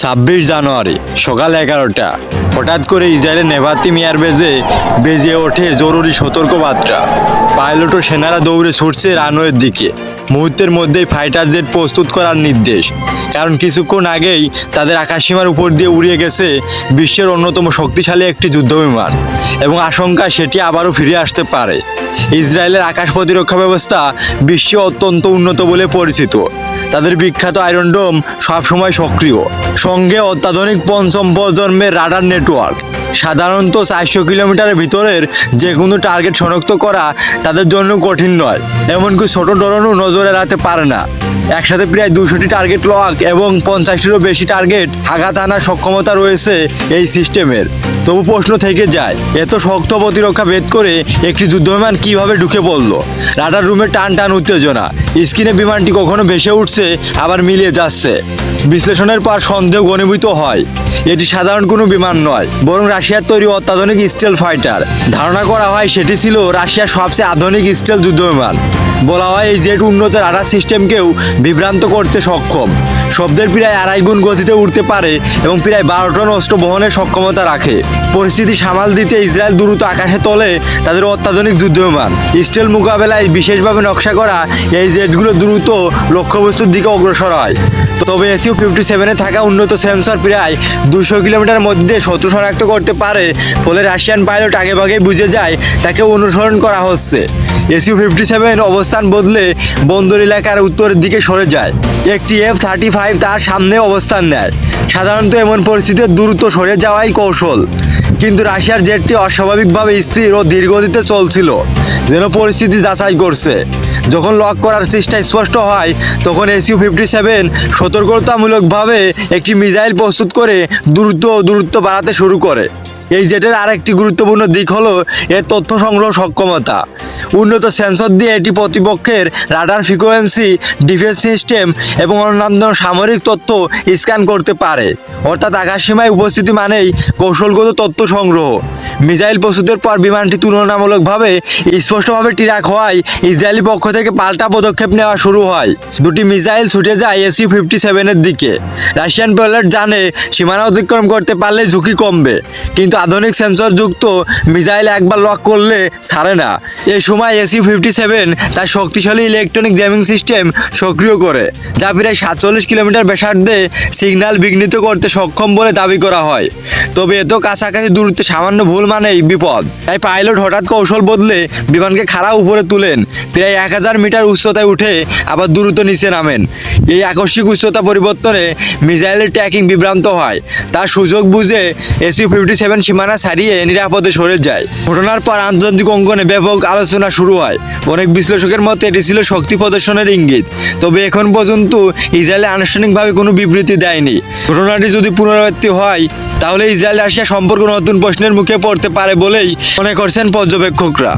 26 জানুয়ারি সকাল 11টা হঠাৎ করে ইসরায়েলের নেভাতিম এয়ারবেজে বেজে ওঠে জরুরি সতর্কবার্তা। পাইলট ও সেনারা দৌড়ে ছুটছে রানওয়ের দিকে। মুহূর্তের মধ্যেই ফাইটার জেট প্রস্তুত করার নির্দেশ, কারণ কিছুক্ষণ আগেই তাদের আকাশসীমার উপর দিয়ে উড়িয়ে গেছে বিশ্বের অন্যতম শক্তিশালী একটি যুদ্ধবিমান এবং আশঙ্কা সেটি আবারও ফিরে আসতে পারে। ইসরায়েলের আকাশ প্রতিরক্ষা ব্যবস্থা বিশ্বে অত্যন্ত উন্নত বলে পরিচিত। তাদের বিখ্যাত আয়রন ডোম সবসময় সক্রিয়, সঙ্গে অত্যাধুনিক পঞ্চম প্রজন্মের রাডার নেটওয়ার্ক। সাধারণত 400 কিলোমিটারের ভিতরের যে কোনো টার্গেট শনাক্ত করা তাদের জন্য কঠিন নয়, এমনকি ছোট ড্রোনও নজর এড়াতে পারে না। একসাথে প্রায় 200টি টার্গেট লক এবং 50টিরও বেশি টার্গেট আঘাত আনার সক্ষমতা রয়েছে এই সিস্টেমের। তবু প্রশ্ন থেকে যায়, এত শক্ত প্রতিরক্ষা ভেদ করে একটি যুদ্ধবিমান কিভাবে ঢুকে পড়ল? রাডার রুমে টান টান উত্তেজনা, স্ক্রিনে বিমানটি কখনো ভেসে উঠছে আবার মিলিয়ে যাচ্ছে। বিশ্লেষণের পর সন্দেহ ঘনীভূত হয় এটি সাধারণ কোনো বিমান নয়, বরং রাশিয়ার তৈরি অত্যাধুনিক স্টেল ফাইটার। ধারণা করা হয় সেটি ছিল রাশিয়ার সবচেয়ে আধুনিক স্টেল যুদ্ধবিমান। বলা হয় এই জেট উন্নত রাডার সিস্টেমকেও বিভ্রান্ত করতে সক্ষম। শব্দের প্রায় 2.5 গুণ গতিতে উঠতে পারে এবং প্রায় 12 টন অস্ত্র বহনের সক্ষমতা রাখে। পরিস্থিতি সামাল দিতে ইসরায়েল দ্রুত আকাশে তোলে তাদের অত্যাধুনিক যুদ্ধবিমান। স্টেল মোকাবেলায় বিশেষভাবে নকশা করা এই জেটগুলো দ্রুত লক্ষ্যবস্তুর দিকে অগ্রসর হয়। তবে SU-57-এ থাকা উন্নত সেন্সর প্রায় 200 কিলোমিটার মধ্যে শত্রু শনাক্ত করতে পারে, ফলে রাশিয়ান পাইলট আগেভাগেই বুঝে যায় তাকে অনুসরণ করা হচ্ছে। SU-57 অবস্থান বদলে বন্দর এলাকার উত্তরের দিকে সরে যায়। একটি F-35 তার সামনে অবস্থান নেয়। সাধারণত এমন পরিস্থিতিতে দ্রুত সরে যাওয়াই কৌশল, কিন্তু রাশিয়ার জেটটি অস্বাভাবিকভাবে স্থির ও ধীরগতিতে চলছিল, যেন পরিস্থিতি যাচাই করছে। যখন লক করার চেষ্টা স্পষ্ট হয়, তখন SU-57 সতর্কতামূলকভাবে একটি মিসাইল প্রস্তুত করে দূরত্ব বাড়াতে শুরু করে। এই জেটের আরেকটি গুরুত্বপূর্ণ দিক হলো এর তথ্য সংগ্রহ সক্ষমতা। উন্নত সেন্সর দিয়ে এটি প্রতিপক্ষের রাডার ফ্রিকোয়েন্সি, ডিফেন্স সিস্টেম এবং অন্যান্য সামরিক তথ্য স্ক্যান করতে পারে। অর্থাৎ আকাশসীমায় উপস্থিতি মানেই কৌশলগত তথ্য সংগ্রহ। মিসাইল প্রস্তুতের পর বিমানটি তুলনামূলকভাবে স্পষ্টভাবে ট্র্যাক হওয়ায় ইসরায়েলি পক্ষ থেকে পাল্টা পদক্ষেপ নেওয়া শুরু হয়। দুটি মিসাইল ছুটে যায় SU-57-এর দিকে। রাশিয়ান পাইলট জানে সীমানা অতিক্রম করতে পারলে ঝুঁকি কমবে, কিন্তু আধুনিক সেন্সরযুক্ত মিসাইল একবার লক করলে ছাড়ে না। এই সময় SU-57 তার শক্তিশালী ইলেকট্রনিক জ্যামিং সিস্টেম সক্রিয় করে, যা প্রায় 47 কিলোমিটার ব্যাসার্ধে সিগন্যাল বিঘ্নিত করতে সক্ষম বলে দাবি করা হয়। তবে এত কাছাকাছি দূরত্বে সামান্য ভুল মানেই বিপদ। তাই পাইলট হঠাৎ কৌশল বদলে বিমানকে খাড়া উপরে তুলেন, প্রায় 1000 মিটার উচ্চতায় উঠে আবার দ্রুত নিচে নামেন। এই আকস্মিক উচ্চতা পরিবর্তনে মিসাইলের ট্র্যাকিং বিভ্রান্ত হয়। তার সুযোগ বুঝে SU-57 সীমানা ছাড়িয়ে নিরাপদে সরে যায়। ঘটনার পর আন্তর্জাতিক অঙ্গনে ব্যাপক আলোচনা শুরু হয়। অনেক বিশ্লেষকের মতে এটি ছিল শক্তি প্রদর্শনের ইঙ্গিত, তবে এখন পর্যন্ত ইসরায়েল আনুষ্ঠানিকভাবে কোনো বিবৃতি দেয়নি। ঘটনাটি যদি পুনরাবৃত্তি হয়, তাহলে ইসরায়েল রাশিয়া সম্পর্ক নতুন প্রশ্নের মুখে পড়তে পারে বলেই মনে করছেন পর্যবেক্ষকরা।